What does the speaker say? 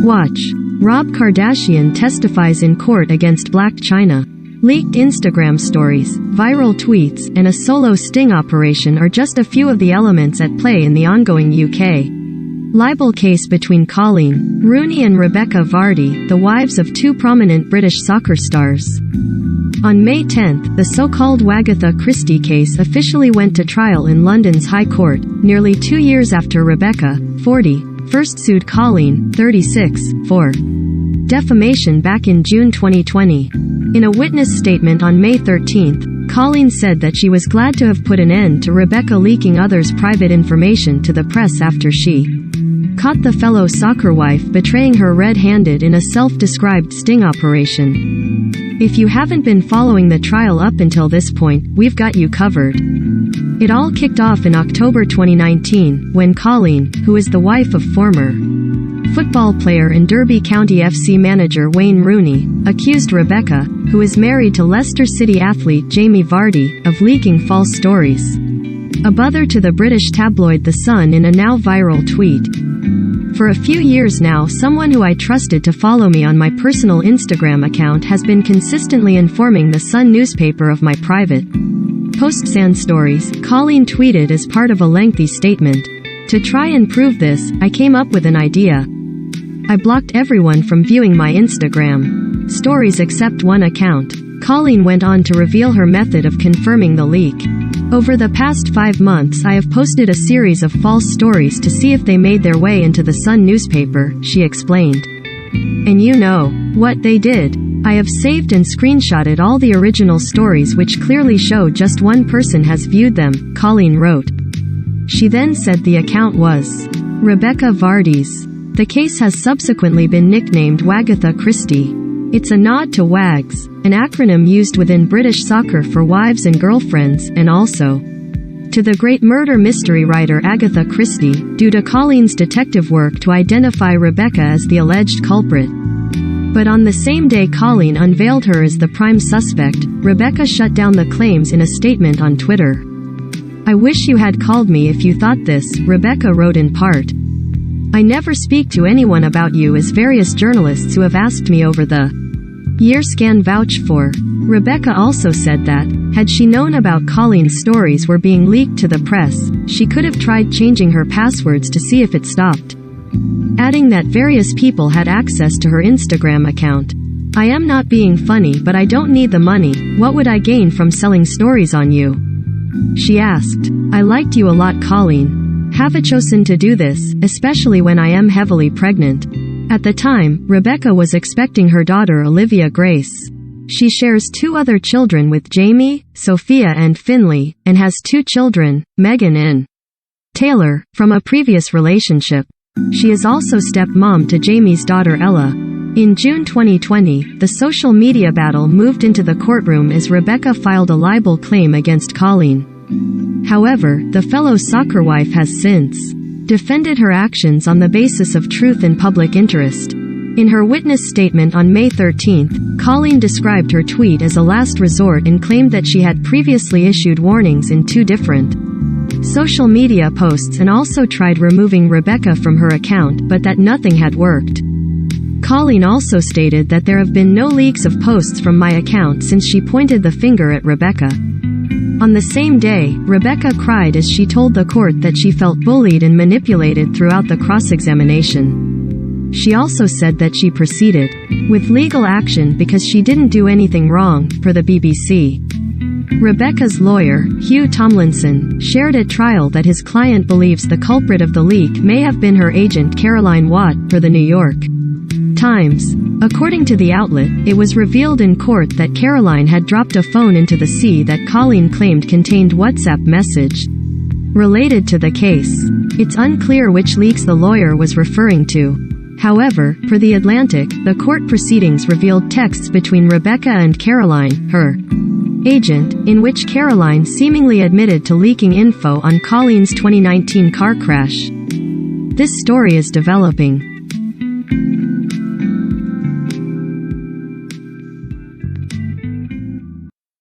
Watch. Rob Kardashian testifies in court against Blac Chyna. Leaked Instagram stories, viral tweets, and a solo sting operation are just a few of the elements at play in the ongoing UK libel case between Coleen, Rooney and Rebekah Vardy, the wives of two prominent British soccer stars. On May 10, the so-called Wagatha Christie case officially went to trial in London's High Court, nearly 2 years after Rebekah, 40, first sued Coleen, 36, for defamation back in June 2020. In a witness statement on May 13, Coleen said that she was glad to have put an end to Rebekah leaking others' private information to the press after she caught the fellow soccer wife betraying her red-handed in a self-described sting operation. If you haven't been following the trial up until this point, we've got you covered. It all kicked off in October 2019, when Coleen, who is the wife of former football player and Derby County FC manager Wayne Rooney, accused Rebekah, who is married to Leicester City athlete Jamie Vardy, of leaking false stories. A bother to the British tabloid The Sun in a now viral tweet. For a few years now, someone who I trusted to follow me on my personal Instagram account has been consistently informing The Sun newspaper of my private posts and stories, Coleen tweeted as part of a lengthy statement. To try and prove this, I came up with an idea. I blocked everyone from viewing my Instagram stories except one account. Coleen went on to reveal her method of confirming the leak. Over the past 5 months I have posted a series of false stories to see if they made their way into the Sun newspaper, she explained. And you know what they did. I have saved and screenshotted all the original stories which clearly show just one person has viewed them, Coleen wrote. She then said the account was Rebekah Vardy's. The case has subsequently been nicknamed Wagatha Christie. It's a nod to WAGS, an acronym used within British soccer for wives and girlfriends, and also to the great murder mystery writer Agatha Christie, due to Coleen's detective work to identify Rebekah as the alleged culprit. But on the same day Coleen unveiled her as the prime suspect, Rebekah shut down the claims in a statement on Twitter. I wish you had called me if you thought this, Rebekah wrote in part. I never speak to anyone about you, as various journalists who have asked me over the years can vouch for. Rebekah also said that, had she known about Coleen's stories were being leaked to the press, she could have tried changing her passwords to see if it stopped. Adding that various people had access to her Instagram account. I am not being funny, but I don't need the money. What would I gain from selling stories on you? She asked. I liked you a lot, Coleen. Have chosen to do this, especially when I am heavily pregnant. At the time, Rebekah was expecting her daughter Olivia Grace. She shares 2 other children with Jamie, Sophia and Finley, and has 2 children, Megan and Taylor, from a previous relationship. She is also stepmom to Jamie's daughter Ella. In June 2020, the social media battle moved into the courtroom as Rebekah filed a libel claim against Coleen. However, the fellow soccer wife has since defended her actions on the basis of truth and public interest. In her witness statement on May 13, Coleen described her tweet as a last resort and claimed that she had previously issued warnings in 2 different social media posts and also tried removing Rebekah from her account, but that nothing had worked. Coleen also stated that there have been no leaks of posts from my account since she pointed the finger at Rebekah. On the same day, Rebekah cried as she told the court that she felt bullied and manipulated throughout the cross-examination. She also said that she proceeded with legal action because she didn't do anything wrong, per the BBC. Rebekah's lawyer, Hugh Tomlinson, shared at trial that his client believes the culprit of the leak may have been her agent Caroline Watt, per the New York Times. According to the outlet, it was revealed in court that Caroline had dropped a phone into the sea that Coleen claimed contained WhatsApp message related to the case. It's unclear which leaks the lawyer was referring to. However, per The Atlantic, the court proceedings revealed texts between Rebekah and Caroline, her agent, in which Caroline seemingly admitted to leaking info on Coleen's 2019 car crash. This story is developing.